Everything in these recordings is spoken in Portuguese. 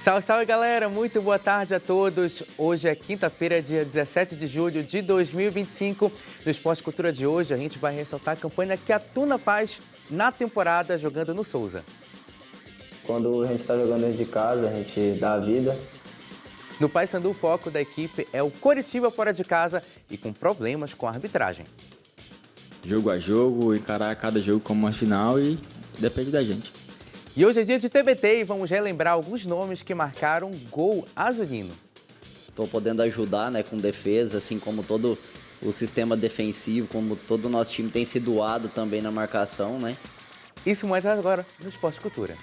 Salve, salve, galera! Muito boa tarde a todos. Hoje é quinta-feira, dia 17 de julho de 2025. No Esporte Cultura de hoje, a gente vai ressaltar a campanha que a Tuna faz na temporada jogando no Souza. Quando a gente está jogando dentro de casa, a gente dá a vida. No Paysandu, o foco da equipe é o Coritiba fora de casa e com problemas com a arbitragem. Jogo a jogo, encarar cada jogo como uma final e depende da gente. E hoje é dia de TBT e vamos relembrar alguns nomes que marcaram gol azulino. Estou podendo ajudar, com defesa, assim como todo o sistema defensivo, como todo o nosso time tem se doado também na marcação, Isso mais agora no Esporte Cultura.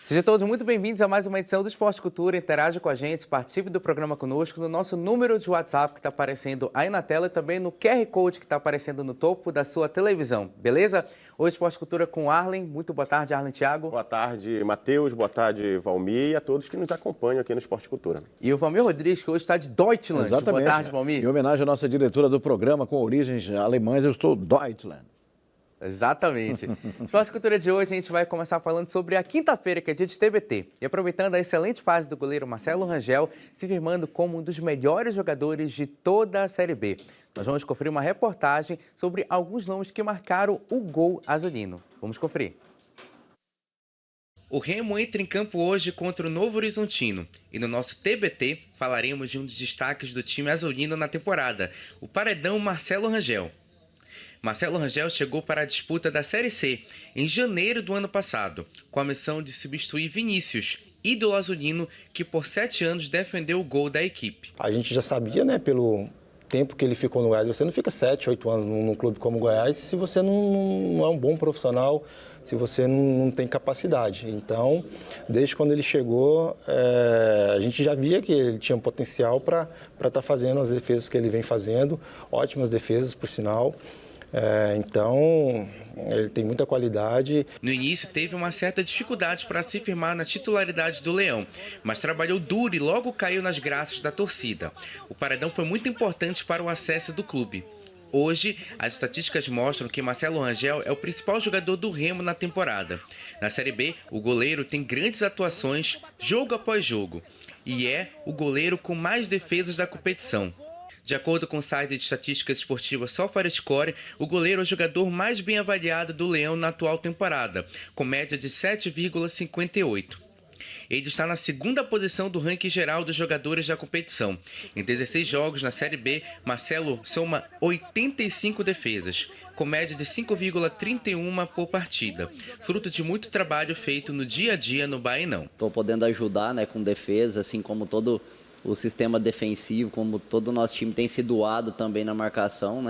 Sejam todos muito bem-vindos a mais uma edição do Esporte Cultura. Interaja com a gente, participe do programa conosco no nosso número de WhatsApp que está aparecendo aí na tela e também no QR Code que está aparecendo no topo da sua televisão, beleza? Hoje Esporte Cultura com Arlen. Muito boa tarde, Arlen Thiago. Boa tarde, Matheus. Boa tarde, Valmir, e a todos que nos acompanham aqui no Esporte Cultura. E o Valmir Rodrigues, que hoje está de Deutschland. Exatamente. Boa tarde, Valmir. Em homenagem à nossa diretora do programa com origens alemãs, eu estou Deutschland. Exatamente. No Esporte Cultura de hoje, a gente vai começar falando sobre a quinta-feira, que é dia de TBT. E aproveitando a excelente fase do goleiro Marcelo Rangel, se firmando como um dos melhores jogadores de toda a Série B. Nós vamos conferir uma reportagem sobre alguns nomes que marcaram o gol azulino. Vamos conferir. O Remo entra em campo hoje contra o Novo Horizontino. E no nosso TBT falaremos de um dos destaques do time azulino na temporada, o paredão Marcelo Rangel. Marcelo Rangel chegou para a disputa da Série C em janeiro do ano passado, com a missão de substituir Vinícius, ídolo azulino que por 7 anos defendeu o gol da equipe. A gente já sabia, pelo tempo que ele ficou no Goiás, você não fica 7, 8 anos num clube como o Goiás se você não é um bom profissional, se você não tem capacidade. Então, desde quando ele chegou, a gente já via que ele tinha um potencial para estar fazendo as defesas que ele vem fazendo, ótimas defesas, por sinal. Então, ele tem muita qualidade. No início, teve uma certa dificuldade para se firmar na titularidade do Leão, mas trabalhou duro e logo caiu nas graças da torcida. O paredão foi muito importante para o acesso do clube. Hoje, as estatísticas mostram que Marcelo Rangel é o principal jogador do Remo na temporada. Na Série B, o goleiro tem grandes atuações, jogo após jogo, e é o goleiro com mais defesas da competição. De acordo com o site de estatísticas esportivas SofaScore, o goleiro é o jogador mais bem avaliado do Leão na atual temporada, com média de 7,58. Ele está na segunda posição do ranking geral dos jogadores da competição. Em 16 jogos na Série B, Marcelo soma 85 defesas, com média de 5,31 por partida, fruto de muito trabalho feito no dia a dia no Bainão. Estou podendo ajudar, com defesa, assim como todo o sistema defensivo, como todo o nosso time tem se doado também na marcação,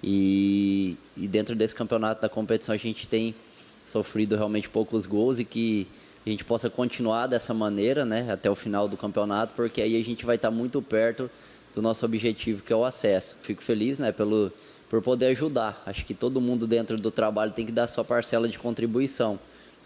E dentro desse campeonato da competição a gente tem sofrido realmente poucos gols e que a gente possa continuar dessa maneira, até o final do campeonato, porque aí a gente vai estar muito perto do nosso objetivo, que é o acesso. Fico feliz, por poder ajudar. Acho que todo mundo dentro do trabalho tem que dar sua parcela de contribuição.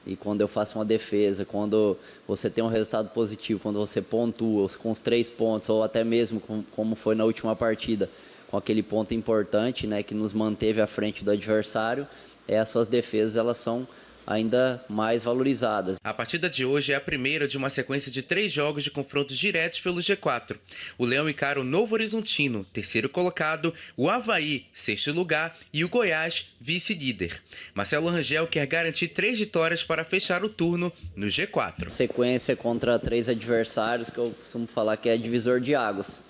E quando eu faço uma defesa, quando você tem um resultado positivo, quando você pontua com os 3 pontos, ou até mesmo como foi na última partida, com aquele ponto importante, que nos manteve à frente do adversário, as suas defesas elas são ainda mais valorizadas. A partida de hoje é a primeira de uma sequência de 3 jogos de confrontos diretos pelo G4. O Leão encara o Novo Horizontino, terceiro colocado, o Avaí, sexto lugar, e o Goiás, vice-líder. Marcelo Rangel quer garantir 3 vitórias para fechar o turno no G4. Sequência contra 3 adversários, que eu costumo falar que é divisor de águas.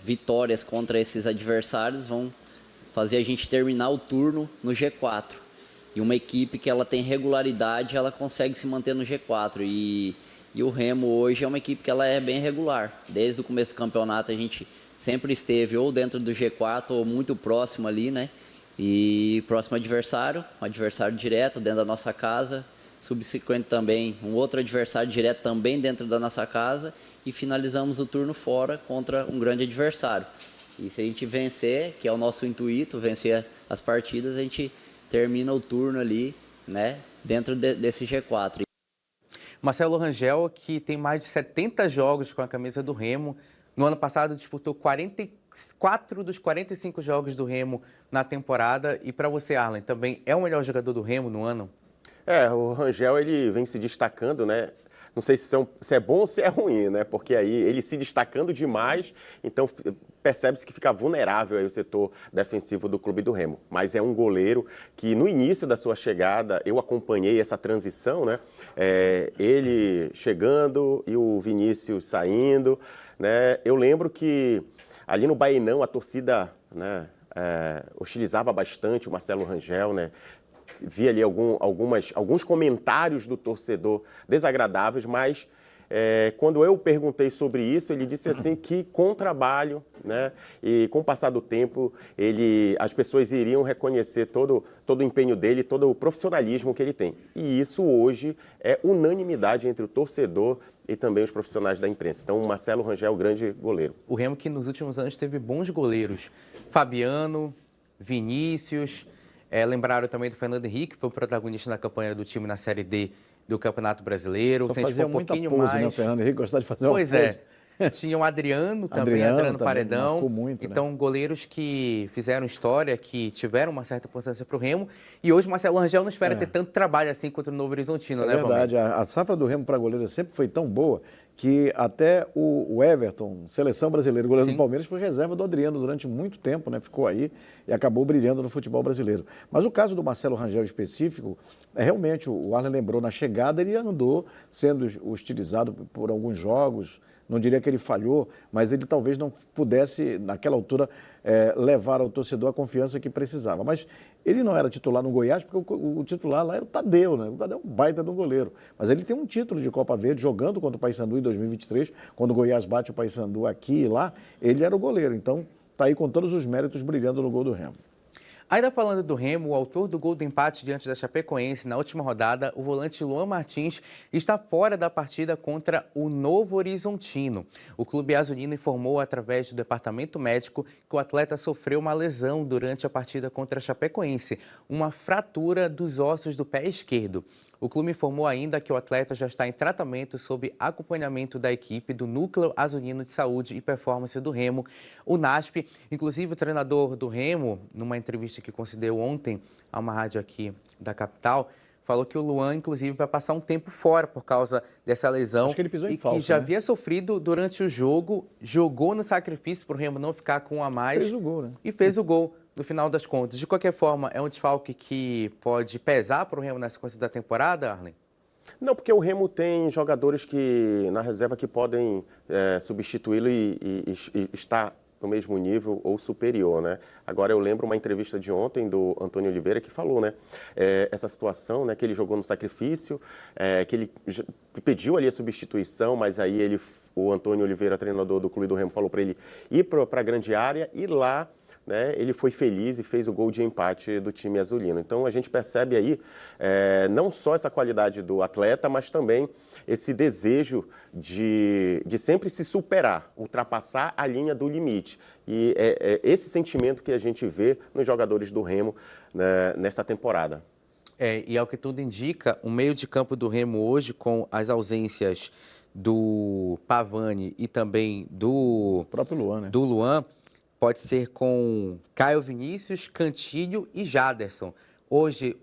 Vitórias contra esses adversários vão fazer a gente terminar o turno no G4. E uma equipe que ela tem regularidade, ela consegue se manter no G4. E o Remo hoje é uma equipe que ela é bem regular. Desde o começo do campeonato a gente sempre esteve ou dentro do G4 ou muito próximo ali, E próximo adversário, um adversário direto dentro da nossa casa. Subsequente também, um outro adversário direto também dentro da nossa casa. E finalizamos o turno fora contra um grande adversário. E se a gente vencer, que é o nosso intuito, vencer as partidas, a gente termina o turno ali, dentro desse G4. Marcelo Rangel, que tem mais de 70 jogos com a camisa do Remo. No ano passado disputou 44 dos 45 jogos do Remo na temporada. E para você, Arlen, também é o melhor jogador do Remo no ano? O Rangel, ele vem se destacando, né? Não sei se é bom ou se é ruim, né? Porque aí ele se destacando demais, então percebe-se que fica vulnerável aí o setor defensivo do Clube do Remo. Mas é um goleiro que no início da sua chegada, eu acompanhei essa transição, né? Ele chegando e o Vinícius saindo, né? Eu lembro que ali no Bainão a torcida, né, hostilizava bastante o Marcelo Rangel, né? Vi ali alguns comentários do torcedor desagradáveis, mas quando eu perguntei sobre isso, ele disse assim que com trabalho, né, e com o passar do tempo, as pessoas iriam reconhecer todo o empenho dele, todo o profissionalismo que ele tem. E isso hoje é unanimidade entre o torcedor e também os profissionais da imprensa. Então, o Marcelo Rangel é o grande goleiro. O Remo que nos últimos anos teve bons goleiros. Fabiano, Vinícius... lembraram também do Fernando Henrique, que foi o protagonista da campanha do time na Série D do Campeonato Brasileiro. Só fazia muita pose, mais... né? O Fernando Henrique gostava de fazer uma pose. Pois é. Tinha o Adriano também, Adriano Paredão. Marcou muito, então, né? goleiros que fizeram história, que tiveram uma certa importância para o Remo. E hoje o Marcelo Rangel não espera ter tanto trabalho assim contra o Novo Horizontino, né, verdade. A safra do Remo para goleiro sempre foi tão boa que até o Everton, seleção brasileira, goleiro do Palmeiras, foi reserva do Adriano durante muito tempo, né? Ficou aí e acabou brilhando no futebol brasileiro. Mas o caso do Marcelo Rangel específico, realmente, o Arlen lembrou, na chegada ele andou sendo hostilizado por alguns jogos. Não diria que ele falhou, mas ele talvez não pudesse, naquela altura, levar ao torcedor a confiança que precisava. Mas ele não era titular no Goiás, porque o titular lá é o Tadeu, né? O Tadeu é um baita de um goleiro. Mas ele tem um título de Copa Verde, jogando contra o Paysandu em 2023, quando o Goiás bate o Paysandu aqui e lá, ele era o goleiro. Então, está aí com todos os méritos brilhando no gol do Remo. Ainda falando do Remo, o autor do gol do empate diante da Chapecoense na última rodada, o volante Luan Martins, está fora da partida contra o Novo Horizontino. O clube azulino informou através do departamento médico que o atleta sofreu uma lesão durante a partida contra a Chapecoense, uma fratura dos ossos do pé esquerdo. O clube informou ainda que o atleta já está em tratamento sob acompanhamento da equipe do Núcleo Azulino de Saúde e Performance do Remo, o NASP. Inclusive, o treinador do Remo, numa entrevista que concedeu ontem a uma rádio aqui da capital, falou que o Luan, inclusive, vai passar um tempo fora por causa dessa lesão. Acho que ele pisou em falso, que já né? havia sofrido durante o jogo, jogou no sacrifício para o Remo não ficar com um a mais. Fez o gol, né? E fez o gol. No final das contas, de qualquer forma, é um desfalque que pode pesar para o Remo na sequência da temporada, Arlen? Não, porque o Remo tem jogadores que na reserva que podem substituí-lo e estar no mesmo nível ou superior, né? Agora eu lembro uma entrevista de ontem do Antônio Oliveira que falou, né? Essa situação, né? Que ele jogou no sacrifício, que ele pediu ali a substituição, mas aí o Antônio Oliveira, treinador do Clube do Remo, falou para ele ir para a grande área e lá, né, ele foi feliz e fez o gol de empate do time azulino. Então a gente percebe aí não só essa qualidade do atleta, mas também esse desejo de sempre se superar, ultrapassar a linha do limite. E é esse sentimento que a gente vê nos jogadores do Remo, né, nesta temporada. E ao que tudo indica, o meio de campo do Remo hoje, com as ausências do Pavani e também do próprio Luan, né? Do Luan, pode ser com Caio Vinícius, Cantilho e Jaderson. Hoje,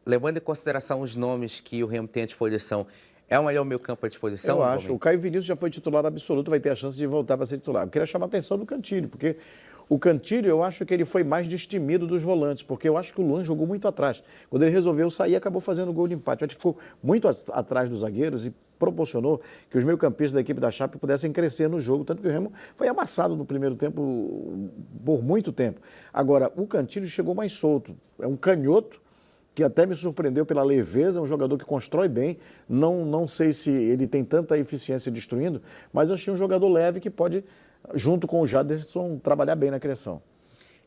levando em consideração os nomes que o Remo tem à disposição, é o melhor meio campo à disposição? Eu acho. O Caio Vinícius já foi titular absoluto, vai ter a chance de voltar para ser titular. Eu queria chamar a atenção do Cantilho, porque o Cantilho, eu acho que ele foi mais destemido dos volantes, porque eu acho que o Luan jogou muito atrás. Quando ele resolveu sair, acabou fazendo o gol de empate. Ele ficou muito atrás dos zagueiros e proporcionou que os meio-campistas da equipe da Chape pudessem crescer no jogo, tanto que o Remo foi amassado no primeiro tempo por muito tempo. Agora, o Cantilho chegou mais solto. É um canhoto que até me surpreendeu pela leveza, é um jogador que constrói bem. Não sei se ele tem tanta eficiência destruindo, mas eu achei um jogador leve que pode, junto com o Jaderson, trabalhar bem na criação.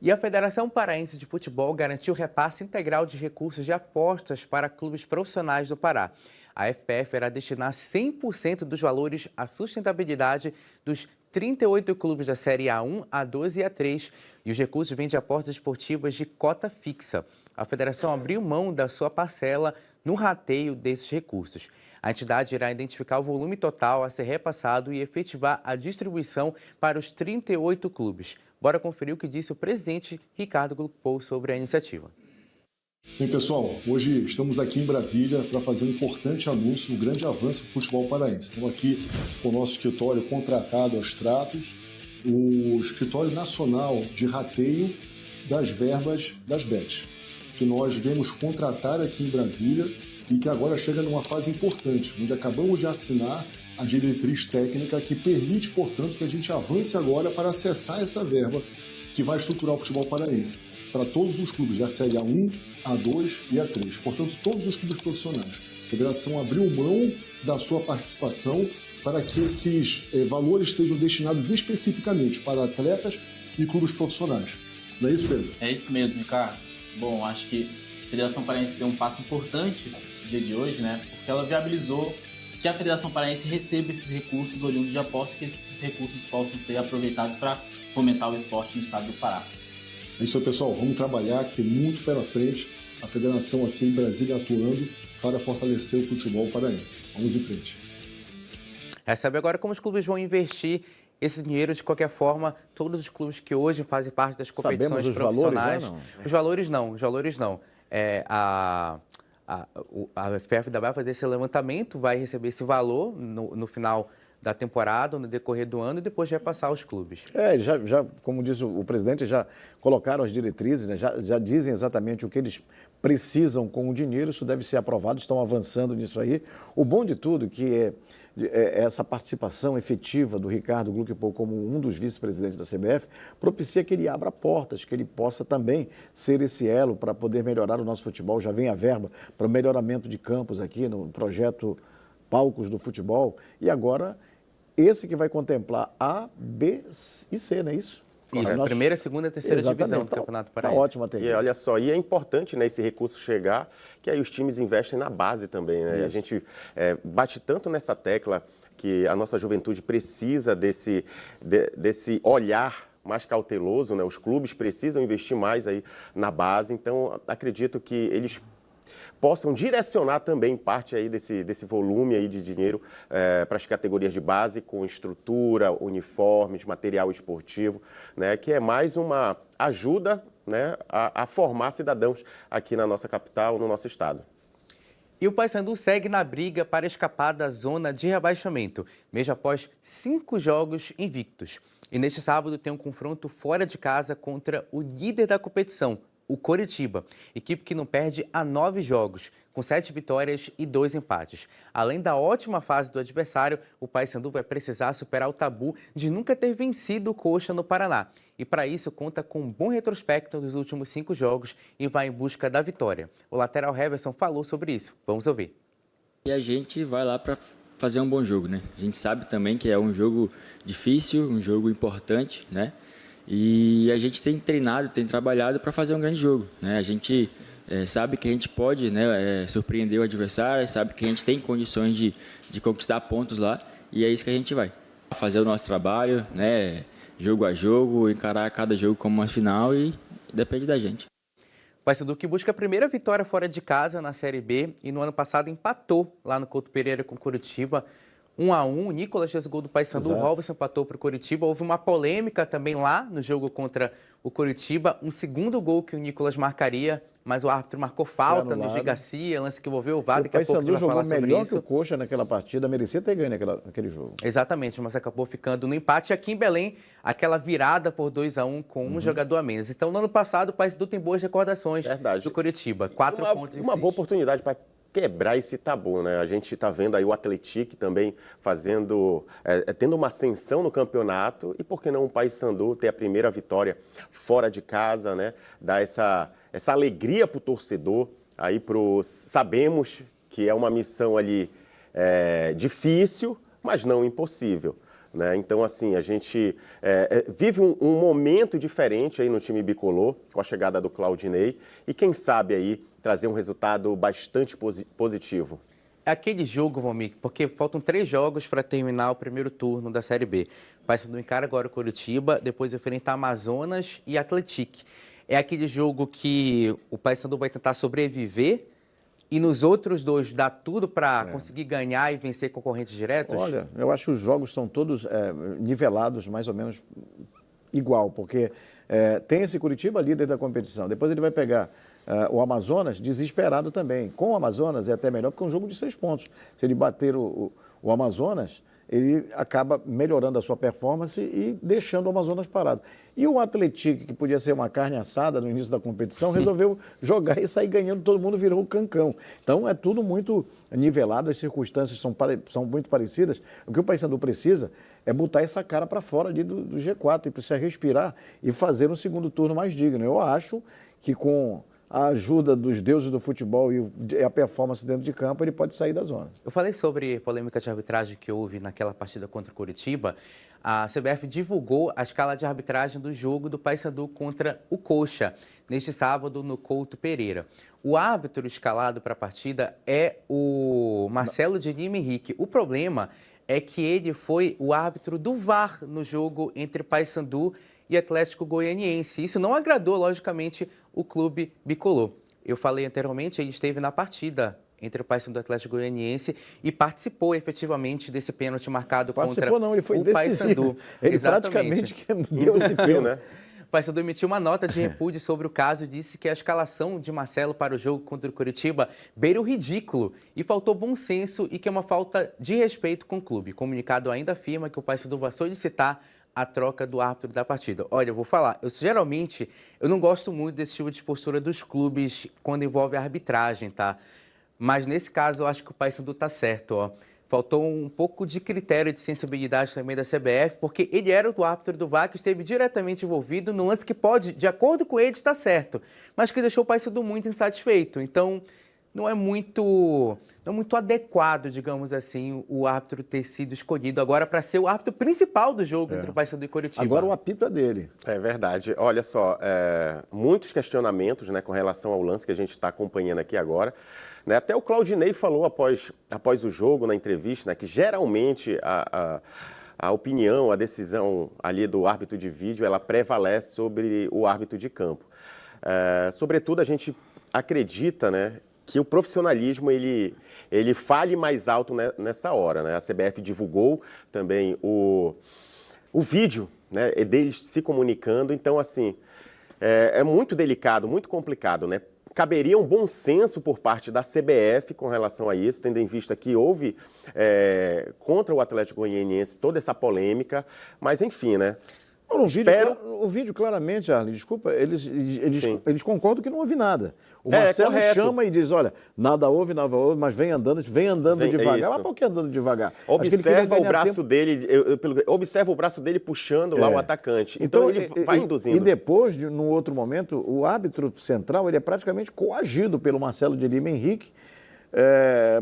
E a Federação Paraense de Futebol garantiu repasse integral de recursos de apostas para clubes profissionais do Pará. A FPF irá destinar 100% dos valores à sustentabilidade dos 38 clubes da Série A1, A2 e A3, e os recursos vêm de apostas esportivas de cota fixa. A federação abriu mão da sua parcela no rateio desses recursos. A entidade irá identificar o volume total a ser repassado e efetivar a distribuição para os 38 clubes. Bora conferir o que disse o presidente Ricardo Gluckpol sobre a iniciativa. Bem, pessoal, hoje estamos aqui em Brasília para fazer um importante anúncio, um grande avanço do futebol paraense. Estamos aqui com o nosso escritório contratado aos tratos, o escritório nacional de rateio das verbas das bets, que nós viemos contratar aqui em Brasília e que agora chega numa fase importante, onde acabamos de assinar a diretriz técnica que permite, portanto, que a gente avance agora para acessar essa verba que vai estruturar o futebol paraense para todos os clubes da Série A1, A2 e A3. Portanto, todos os clubes profissionais. A federação abriu mão da sua participação para que esses valores sejam destinados especificamente para atletas e clubes profissionais. Não é isso, Pedro? É isso mesmo, Ricardo. Bom, acho que a Federação Paraense deu um passo importante no dia de hoje, né? Porque ela viabilizou que a Federação Paraense receba esses recursos oriundos de aposta, que esses recursos possam ser aproveitados para fomentar o esporte no estado do Pará. É isso aí, pessoal. Vamos trabalhar, que tem muito pela frente. A federação aqui em Brasília atuando para fortalecer o futebol paraense. Vamos em frente. Sabe agora como os clubes vão investir esse dinheiro de qualquer forma, todos os clubes que hoje fazem parte das competições profissionais. Os valores não. A FPF vai fazer esse levantamento, vai receber esse valor no final da temporada, no decorrer do ano, e depois vai passar aos clubes. Já, como disse o presidente, já colocaram as diretrizes, né? já dizem exatamente o que eles precisam com o dinheiro, isso deve ser aprovado, estão avançando nisso aí. O bom de tudo que é essa participação efetiva do Ricardo Gluckpol como um dos vice-presidentes da CBF, propicia que ele abra portas, que ele possa também ser esse elo para poder melhorar o nosso futebol. Já vem a verba para o melhoramento de campos aqui no projeto Palcos do Futebol, e agora esse que vai contemplar A, B e C, não é isso? Isso, primeira, segunda e terceira divisão do Campeonato Paraense. Ótimo até. E olha só, e é importante, né, esse recurso chegar, que aí os times investem na base também, né? A gente bate tanto nessa tecla que a nossa juventude precisa desse olhar mais cauteloso, né? Os clubes precisam investir mais aí na base, então acredito que eles possam direcionar também parte aí desse volume aí de dinheiro para as categorias de base, com estrutura, uniformes, material esportivo, né, que é mais uma ajuda, né, a formar cidadãos aqui na nossa capital, no nosso estado. E o Paysandu segue na briga para escapar da zona de rebaixamento, mesmo após 5 jogos invictos. E neste sábado tem um confronto fora de casa contra o líder da competição, o Coritiba, equipe que não perde há 9 jogos, com 7 vitórias e 2 empates. Além da ótima fase do adversário, o Paysandu vai precisar superar o tabu de nunca ter vencido o Coxa no Paraná. E para isso conta com um bom retrospecto dos últimos 5 jogos e vai em busca da vitória. O lateral Heverson falou sobre isso. Vamos ouvir. E a gente vai lá para fazer um bom jogo, né? A gente sabe também que é um jogo difícil, um jogo importante, né? E a gente tem treinado, tem trabalhado para fazer um grande jogo, né? A gente sabe que a gente pode, né, surpreender o adversário, sabe que a gente tem condições de conquistar pontos lá, e é isso que a gente vai. Fazer o nosso trabalho, né, jogo a jogo, encarar cada jogo como uma final, e depende da gente. O Paysandu que busca a primeira vitória fora de casa na Série B e no ano passado empatou lá no Couto Pereira com Coritiba. 1-1, o Nicolas fez o gol do Paysandu, o Robson empatou para o Coritiba. Houve uma polêmica também lá no jogo contra o Coritiba. Um segundo gol que o Nicolas marcaria, mas o árbitro marcou falta no Gigacia, lance que envolveu o VAR. Daqui a pouco a gente vai falar sobre isso. O Paysandu jogou melhor que o Coxa naquela partida, merecia ter ganho naquele jogo. Exatamente, mas acabou ficando no empate. Aqui em Belém, aquela virada por 2-1 com um jogador a menos. Então, no ano passado, o Paysandu tem boas recordações do Coritiba. 4 pontos em 6. Uma boa oportunidade para quebrar esse tabu, né? A gente está vendo aí o Atlético também tendo uma ascensão no campeonato, e por que não o Paysandu ter a primeira vitória fora de casa, né? Dar essa alegria para o torcedor, aí sabemos que é uma missão ali difícil, mas não impossível, né? Então, assim, a gente vive um momento diferente aí no time bicolor, com a chegada do Claudinei, e quem sabe aí trazer um resultado bastante positivo. É aquele jogo, Valmir, porque faltam 3 jogos para terminar o primeiro turno da Série B. O Paysandu encara agora o Coritiba, depois enfrenta Amazonas e Atlético. É aquele jogo que o Paysandu vai tentar sobreviver e nos outros 2 dá tudo para conseguir ganhar e vencer concorrentes diretos? Olha, eu acho que os jogos estão todos nivelados mais ou menos igual, porque tem esse Coritiba líder da competição, depois ele vai pegar o Amazonas desesperado também. Com o Amazonas é até melhor porque é um jogo de 6 pontos. Se ele bater o Amazonas, ele acaba melhorando a sua performance e deixando o Amazonas parado. E o Atlético, que podia ser uma carne assada no início da competição, resolveu jogar e sair ganhando, todo mundo virou o cancão. Então é tudo muito nivelado, as circunstâncias são muito parecidas. O que o Paysandu precisa é botar essa cara para fora ali do G4 e precisa respirar e fazer um segundo turno mais digno. Eu acho que com a ajuda dos deuses do futebol e a performance dentro de campo, ele pode sair da zona. Eu falei sobre a polêmica de arbitragem que houve naquela partida contra o Coritiba. A CBF divulgou a escala de arbitragem do jogo do Paysandu contra o Coxa, neste sábado no Couto Pereira. O árbitro escalado para a partida é o Marcelo de Lima Henrique. O problema é que ele foi o árbitro do VAR no jogo entre Paysandu e Atlético Goianiense. Isso não agradou, logicamente, o clube bicolor. Eu falei anteriormente, ele esteve na partida entre o Paysandu e o Atlético Goianiense e participou efetivamente desse pênalti marcado contra ele foi o decisivo. Paysandu. Ele Exatamente. praticamente deu esse pênalti, né? O Paysandu emitiu uma nota de repúdio sobre o caso e disse que a escalação de Marcelo para o jogo contra o Coritiba beira o ridículo e faltou bom senso e que é uma falta de respeito com o clube. O comunicado ainda afirma que o Paysandu vai solicitar a troca do árbitro da partida. Olha, eu vou falar, geralmente eu não gosto muito desse tipo de postura dos clubes quando envolve a arbitragem, tá? Mas nesse caso eu acho que o Paysandu tá certo, ó. Faltou um pouco de critério de sensibilidade também da CBF, porque ele era o árbitro do VAR que esteve diretamente envolvido no lance que pode, de acordo com ele, estar certo, mas que deixou o Paysandu muito insatisfeito. Então, não é muito adequado, digamos assim, o árbitro ter sido escolhido agora para ser o árbitro principal do jogo entre o Paysandu e Coritiba. Agora o apito é dele. É verdade. Olha só, muitos questionamentos, né, com relação ao lance que a gente está acompanhando aqui agora. Né? Até o Claudinei falou após o jogo, na entrevista, né, que geralmente a opinião, a decisão ali do árbitro de vídeo, ela prevalece sobre o árbitro de campo. Sobretudo, a gente acredita, né, que o profissionalismo ele fale mais alto nessa hora, né? A CBF divulgou também o vídeo, né, deles se comunicando. Então, assim, é muito delicado, muito complicado, né? Caberia um bom senso por parte da CBF com relação a isso, tendo em vista que houve contra o Atlético Goianiense toda essa polêmica, mas enfim, né? O vídeo claramente, Arlen, desculpa, eles concordam que não houve nada. O Marcelo chama e diz, olha, nada houve, mas vem andando devagar. Mas por que andando devagar? Observa o braço dele puxando lá o atacante. Então ele vai induzindo. E depois, no outro momento, o árbitro central ele é praticamente coagido pelo Marcelo de Lima Henrique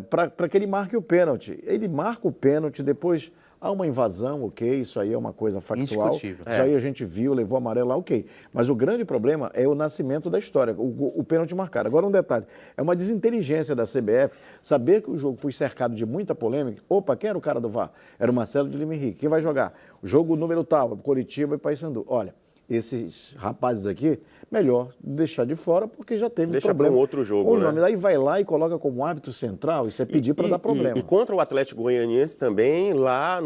para que ele marque o pênalti. Ele marca o pênalti, depois há uma invasão, ok, isso aí é uma coisa factual. Indiscutível. Isso aí a gente viu, levou amarelo lá, ok. Mas o grande problema é o nascimento da história, o pênalti marcado. Agora um detalhe, é uma desinteligência da CBF saber que o jogo foi cercado de muita polêmica. Opa, quem era o cara do VAR? Era o Marcelo de Lima Henrique. Quem vai jogar? O jogo número tal, Coritiba e Paysandu. Olha, esses rapazes aqui, melhor deixar de fora, porque já teve problema. Deixa para um outro jogo, né? Daí vai lá e coloca como árbitro central, isso é pedir para dar problema. E contra o Atlético Goianiense também, lá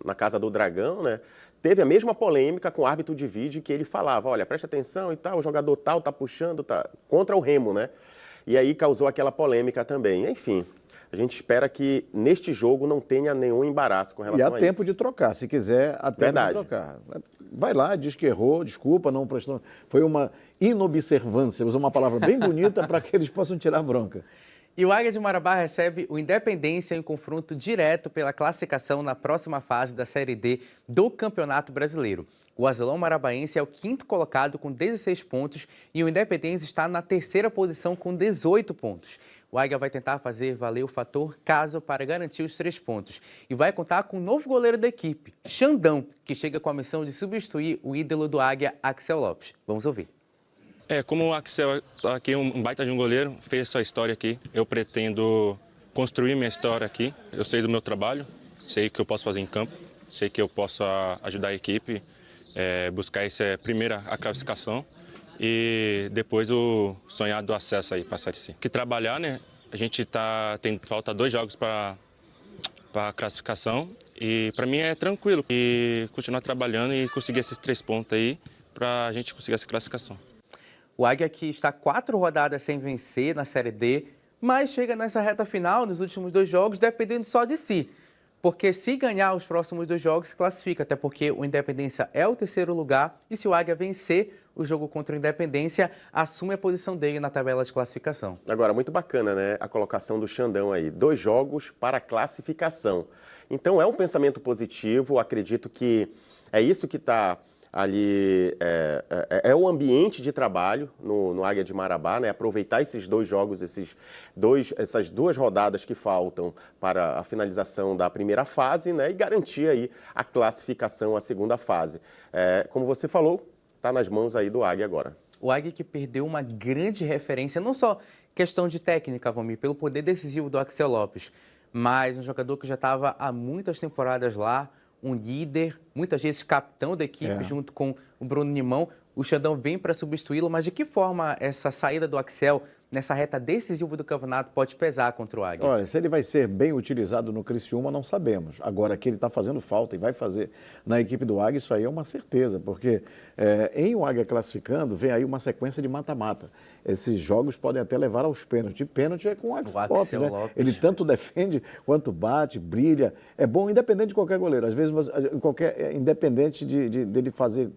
na Casa do Dragão, né? Teve a mesma polêmica com o árbitro de vídeo que ele falava, olha, presta atenção e tal, o jogador tal tá puxando, tá contra o Remo, né? E aí causou aquela polêmica também. Enfim, a gente espera que neste jogo não tenha nenhum embaraço com relação a isso. E há tempo de trocar, se quiser, há tempo de trocar. Vai lá, diz que errou, desculpa, não prestou. Foi uma inobservância, usou uma palavra bem bonita para que eles possam tirar bronca. E o Águia de Marabá recebe o Independência em confronto direto pela classificação na próxima fase da Série D do Campeonato Brasileiro. O Azulão Marabaense é o 5º colocado com 16 pontos e o Independência está na 3ª posição com 18 pontos. O Águia vai tentar fazer valer o fator casa para garantir os 3 pontos. E vai contar com um novo goleiro da equipe, Xandão, que chega com a missão de substituir o ídolo do Águia, Axel Lopes. Vamos ouvir. Como o Axel aqui é um baita de um goleiro, fez sua história aqui. Eu pretendo construir minha história aqui. Eu sei do meu trabalho, sei que eu posso fazer em campo, sei que eu posso ajudar a equipe, buscar primeira a classificação e depois o sonhado acesso aí para a Série C. Que trabalhar, né? A gente falta 2 jogos para a classificação e para mim é tranquilo. E continuar trabalhando e conseguir esses 3 pontos aí para a gente conseguir essa classificação. O Águia que está 4 rodadas sem vencer na Série D, mas chega nessa reta final, nos últimos 2 jogos, dependendo só de si. Porque se ganhar os próximos 2 jogos, se classifica, até porque o Independência é o 3º lugar e se o Águia vencer o jogo contra o Independência, assume a posição dele na tabela de classificação. Agora, muito bacana, né, a colocação do Xandão aí. 2 jogos para classificação. Então, é um pensamento positivo, acredito que é isso que está ali, é o ambiente de trabalho no Águia de Marabá, né, aproveitar esses 2 jogos, essas 2 rodadas que faltam para a finalização da primeira fase, né, e garantir aí a classificação à segunda fase. Como você falou, está nas mãos aí do Águia agora. O Águia que perdeu uma grande referência, não só questão de técnica, Valmir, pelo poder decisivo do Axel Lopes, mas um jogador que já estava há muitas temporadas lá, um líder, muitas vezes capitão da equipe, junto com o Bruno Nimão. O Xandão vem para substituí-lo, mas de que forma essa saída do Axel nessa reta decisiva do campeonato pode pesar contra o Águia? Olha, se ele vai ser bem utilizado no Criciúma, não sabemos. Agora, que ele está fazendo falta e vai fazer na equipe do Águia, isso aí é uma certeza, porque em o Águia classificando, vem aí uma sequência de mata-mata. Esses jogos podem até levar aos pênaltis. E pênalti é com o Axel Lopes, né? Ele tanto defende quanto bate, brilha. É bom, independente de qualquer goleiro. Às vezes, independente dele fazer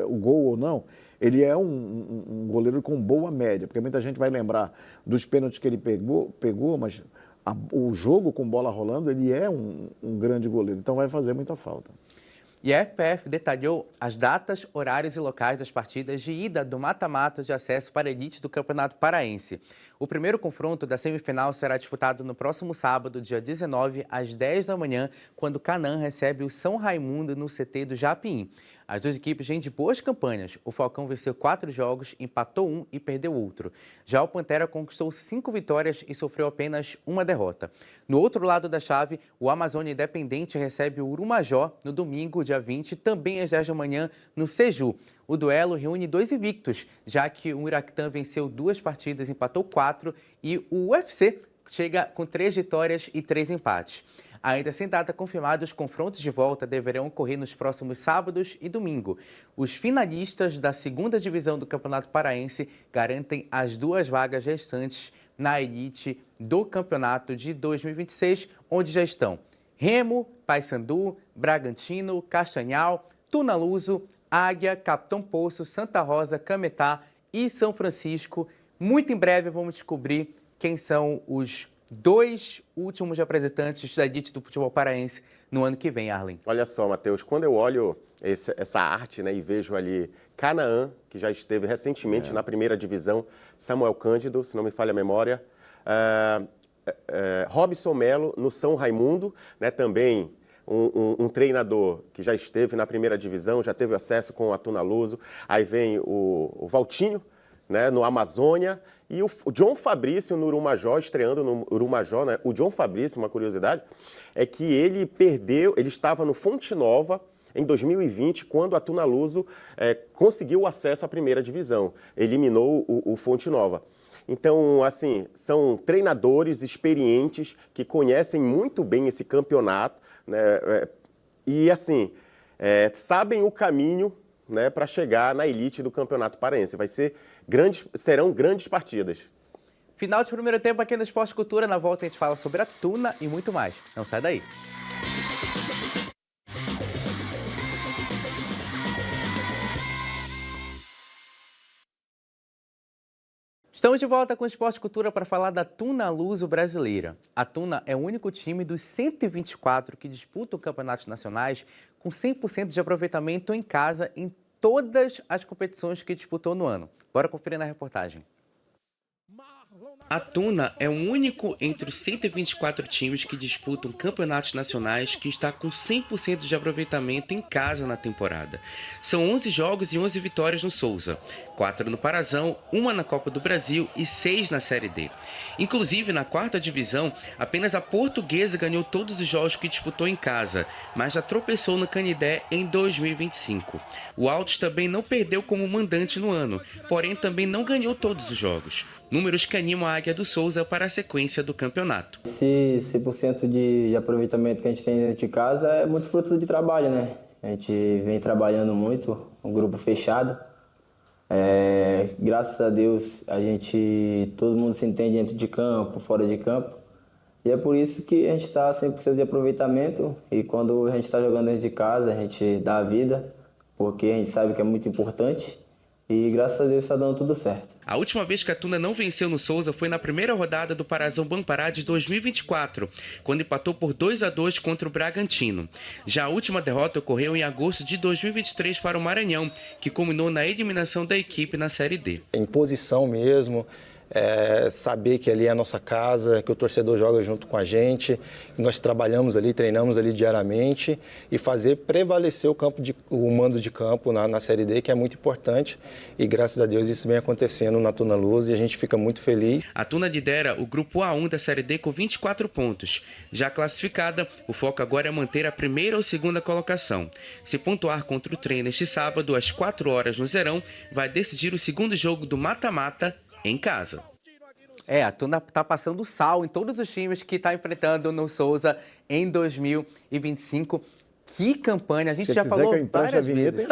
o gol ou não, ele é um goleiro com boa média, porque muita gente vai lembrar dos pênaltis que ele pegou, mas o jogo com bola rolando, ele é um grande goleiro, então vai fazer muita falta. E a FPF detalhou as datas, horários e locais das partidas de ida do mata-mata de acesso para a elite do Campeonato Paraense. O primeiro confronto da semifinal será disputado no próximo sábado, dia 19, às 10 da manhã, quando Canaã recebe o São Raimundo no CT do Japim. As 2 equipes vêm de boas campanhas. O Falcão venceu 4 jogos, empatou 1 e perdeu outro. Já o Pantera conquistou 5 vitórias e sofreu apenas 1 derrota. No outro lado da chave, o Amazônia Independente recebe o Urumajó no domingo, dia 20, também às 10 da manhã, no Seju. O duelo reúne 2 invictos, já que o Iraquitã venceu 2 partidas, empatou 4, e o UFC chega com 3 vitórias e 3 empates. Ainda sem data confirmada, os confrontos de volta deverão ocorrer nos próximos sábados e domingo. Os finalistas da 2ª divisão do Campeonato Paraense garantem as 2 vagas restantes na elite do campeonato de 2026, onde já estão Remo, Paysandu, Bragantino, Castanhal, Tunaluso, Águia, Capitão Poço, Santa Rosa, Cametá e São Francisco. Muito em breve vamos descobrir quem são os 2 últimos representantes da elite do futebol paraense no ano que vem, Arlen. Olha só, Matheus, quando eu olho essa arte, né, e vejo ali Canaã, que já esteve recentemente na primeira divisão, Samuel Cândido, se não me falha a memória, Robson Melo no São Raimundo, né, também um treinador que já esteve na primeira divisão, já teve acesso com a Tunaluso, aí vem o Valtinho, né, no Amazônia, e o John Fabrício no Urumajó, estreando no Urumajó, né? O John Fabrício, uma curiosidade, é que ele estava no Fonte Nova em 2020, quando a Tunaluso conseguiu o acesso à primeira divisão, eliminou o Fonte Nova. Então, assim, são treinadores experientes que conhecem muito bem esse campeonato, né, e, assim, sabem o caminho, né, para chegar na elite do Campeonato Paraense. Serão grandes partidas. Final de primeiro tempo aqui no Esporte Cultura. Na volta a gente fala sobre a Tuna e muito mais. Não sai daí. Estamos de volta com o Esporte Cultura para falar da Tunaluso brasileira. A Tuna é o único time dos 124 que disputam campeonatos nacionais com 100% de aproveitamento em casa em todas as competições que disputou no ano. Bora conferir na reportagem. A Tuna é o único entre os 124 times que disputam campeonatos nacionais que está com 100% de aproveitamento em casa na temporada. São 11 jogos e 11 vitórias no Souza, 4 no Parazão, 1 na Copa do Brasil e 6 na Série D. Inclusive, na 4ª divisão, apenas a Portuguesa ganhou todos os jogos que disputou em casa, mas já tropeçou no Canidé em 2025. O Altos também não perdeu como mandante no ano, porém também não ganhou todos os jogos. Números que animam a Águia do Souza para a sequência do campeonato. Esse 100% de aproveitamento que a gente tem dentro de casa é muito fruto de trabalho, né? A gente vem trabalhando muito, um grupo fechado. Graças a Deus, todo mundo se entende dentro de campo, fora de campo. E é por isso que a gente está 100% de aproveitamento. E quando a gente está jogando dentro de casa, a gente dá a vida, porque a gente sabe que é muito importante. E graças a Deus está dando tudo certo. A última vez que a Tuna não venceu no Souza foi na primeira rodada do Parazão Bampará de 2024, quando empatou por 2-2 contra o Bragantino. Já a última derrota ocorreu em agosto de 2023 para o Maranhão, que culminou na eliminação da equipe na Série D. Em posição mesmo, saber que ali é a nossa casa, que o torcedor joga junto com a gente, que nós trabalhamos ali, treinamos ali diariamente e fazer prevalecer o mando de campo na Série D, que é muito importante, e graças a Deus isso vem acontecendo na Tuna Luz e a gente fica muito feliz. A Tuna lidera o grupo A1 da Série D com 24 pontos. Já classificada, o foco agora é manter a primeira ou segunda colocação. Se pontuar contra o Trem neste sábado, às 4 horas no Zerão, vai decidir o segundo jogo do mata-mata em casa. A Tuna está passando sal em todos os times que está enfrentando no Souza em 2025. Que campanha, a gente já falou várias vezes.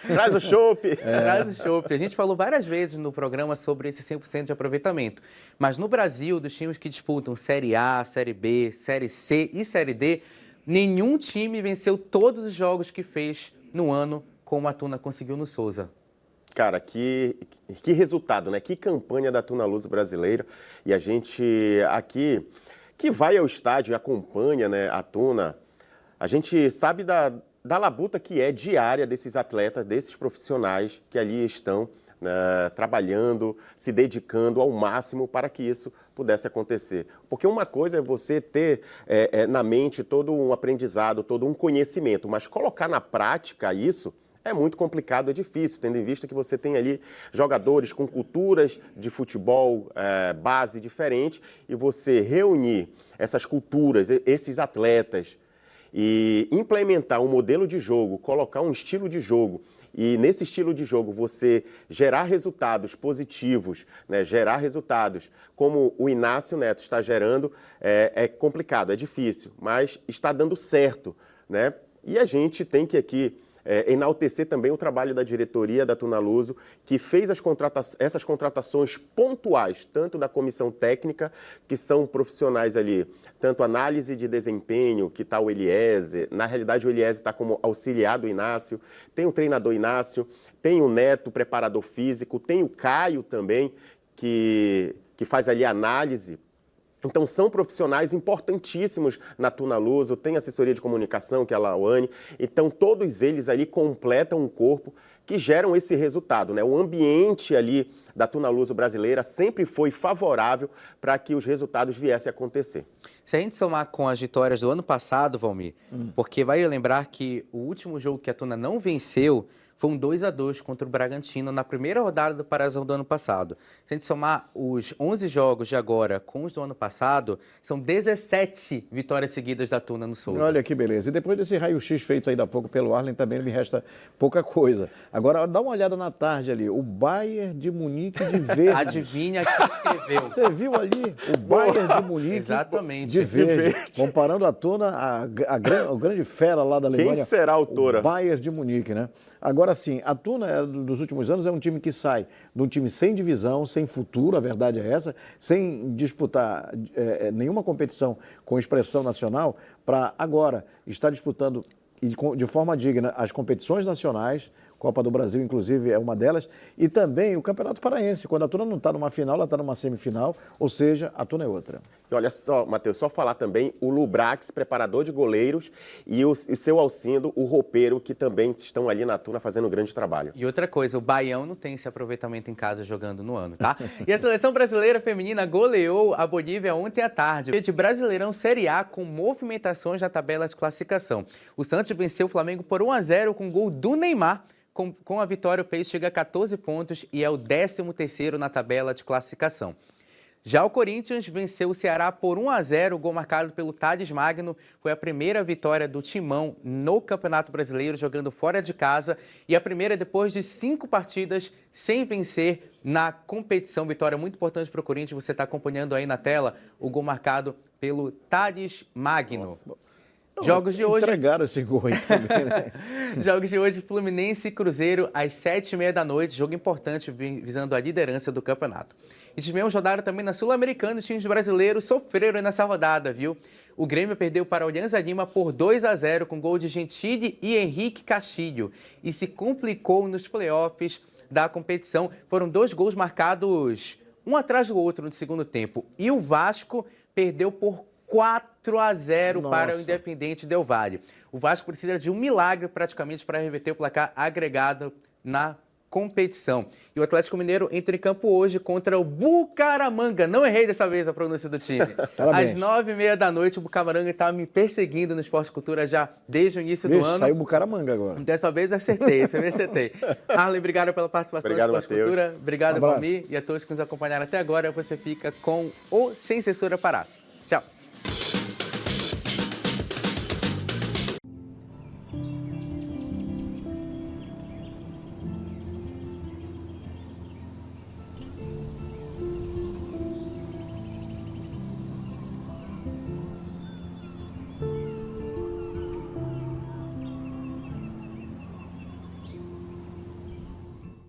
Traz o chopp. Traz o chopp. A gente falou várias vezes no programa sobre esse 100% de aproveitamento. Mas no Brasil, dos times que disputam Série A, Série B, Série C e Série D, nenhum time venceu todos os jogos que fez no ano como a Tuna conseguiu no Souza. Cara, que resultado, né? Que campanha da Tuna Luz brasileira. E a gente aqui, que vai ao estádio e acompanha, né, a Tuna, a gente sabe da labuta que é diária desses atletas, desses profissionais que ali estão, né, trabalhando, se dedicando ao máximo para que isso pudesse acontecer. Porque uma coisa é você ter na mente todo um aprendizado, todo um conhecimento, mas colocar na prática isso é muito complicado, é difícil, tendo em vista que você tem ali jogadores com culturas de futebol base diferente e você reunir essas culturas, esses atletas e implementar um modelo de jogo, colocar um estilo de jogo e nesse estilo de jogo você gerar resultados positivos, né, gerar resultados como o Inácio Neto está gerando, é complicado, é difícil, mas está dando certo, né? E a gente tem que aqui enaltecer também o trabalho da diretoria da Tuna Luso, que fez essas contratações pontuais, tanto da comissão técnica, que são profissionais ali, tanto análise de desempenho, que está o Eliezer, na realidade o Eliezer está como auxiliar do Inácio, tem o treinador Inácio, tem o Neto, preparador físico, tem o Caio também, que faz ali análise. Então, são profissionais importantíssimos na Tuna Luso, tem assessoria de comunicação, que é a Lawane. Então, todos eles ali completam um corpo que geram esse resultado, né? O ambiente ali da Tuna Luso brasileira sempre foi favorável para que os resultados viessem a acontecer. Se a gente somar com as vitórias do ano passado, Valmir, porque vai lembrar que o último jogo que a Tuna não venceu foi um 2-2 contra o Bragantino na primeira rodada do Parazão do ano passado. Se a gente somar os 11 jogos de agora com os do ano passado, são 17 vitórias seguidas da Tuna no Souza. Olha que beleza. E depois desse raio-x feito ainda há pouco pelo Arlen, também me resta pouca coisa. Agora, dá uma olhada na tarde ali. O Bayern de Munique de verde. Adivinha quem escreveu? Você viu ali? O Bayern de Munique Exatamente. de verde. Comparando a Tuna, o grande fera lá da Alemanha. Quem será a autora? O Bayern de Munique, né? Agora sim, a Tuna dos últimos anos é um time que sai de um time sem divisão, sem futuro, a verdade é essa, sem disputar nenhuma competição com expressão nacional, para agora estar disputando de forma digna as competições nacionais, Copa do Brasil, inclusive, é uma delas, e também o Campeonato Paraense. Quando a Tuna não está numa final, ela está numa semifinal, ou seja, a Tuna é outra. E olha só, Matheus, só falar também o Lubrax, preparador de goleiros, e o seu Alcindo, o roupeiro, que também estão ali na Tuna fazendo um grande trabalho. E outra coisa, o Baião não tem esse aproveitamento em casa jogando no ano, tá? E a seleção brasileira feminina goleou a Bolívia ontem à tarde. De Brasileirão Série A com movimentações na tabela de classificação. O Santos venceu o Flamengo por 1-0 com gol do Neymar. Com a vitória, o Peixe chega a 14 pontos e é o 13º na tabela de classificação. Já o Corinthians venceu o Ceará por 1-0, gol marcado pelo Thales Magno. Foi a primeira vitória do Timão no Campeonato Brasileiro, jogando fora de casa. E a primeira depois de 5 partidas sem vencer na competição. Vitória muito importante para o Corinthians. Você está acompanhando aí na tela o gol marcado pelo Thales Magno. Nossa. Jogos de hoje... Entregaram esse gol aí também, né? Jogos de hoje, Fluminense e Cruzeiro, às 7h30 da noite. Jogo importante visando a liderança do campeonato. E tivemos rodada também na Sul-Americana. Os times brasileiros sofreram nessa rodada, viu? O Grêmio perdeu para o Alianza Lima por 2-0 com gol de Gentili e Henrique Castilho. E se complicou nos playoffs da competição. Foram 2 gols marcados um atrás do outro no segundo tempo. E o Vasco perdeu por 4-0 para o Independente Del Valle. O Vasco precisa de um milagre praticamente para reverter o placar agregado na competição. E o Atlético Mineiro entra em campo hoje contra o Bucaramanga. Não errei dessa vez a pronúncia do time. Às 9h30 da noite, o Bucaramanga está me perseguindo no Esporte Cultura já desde o início do ano. Saiu o Bucaramanga agora. Dessa vez acertei. Arlen, obrigado pela participação obrigado, no Esporte Cultura. Obrigado, Valmir. E a todos que nos acompanharam até agora. Você fica com o Sem Censura Pará.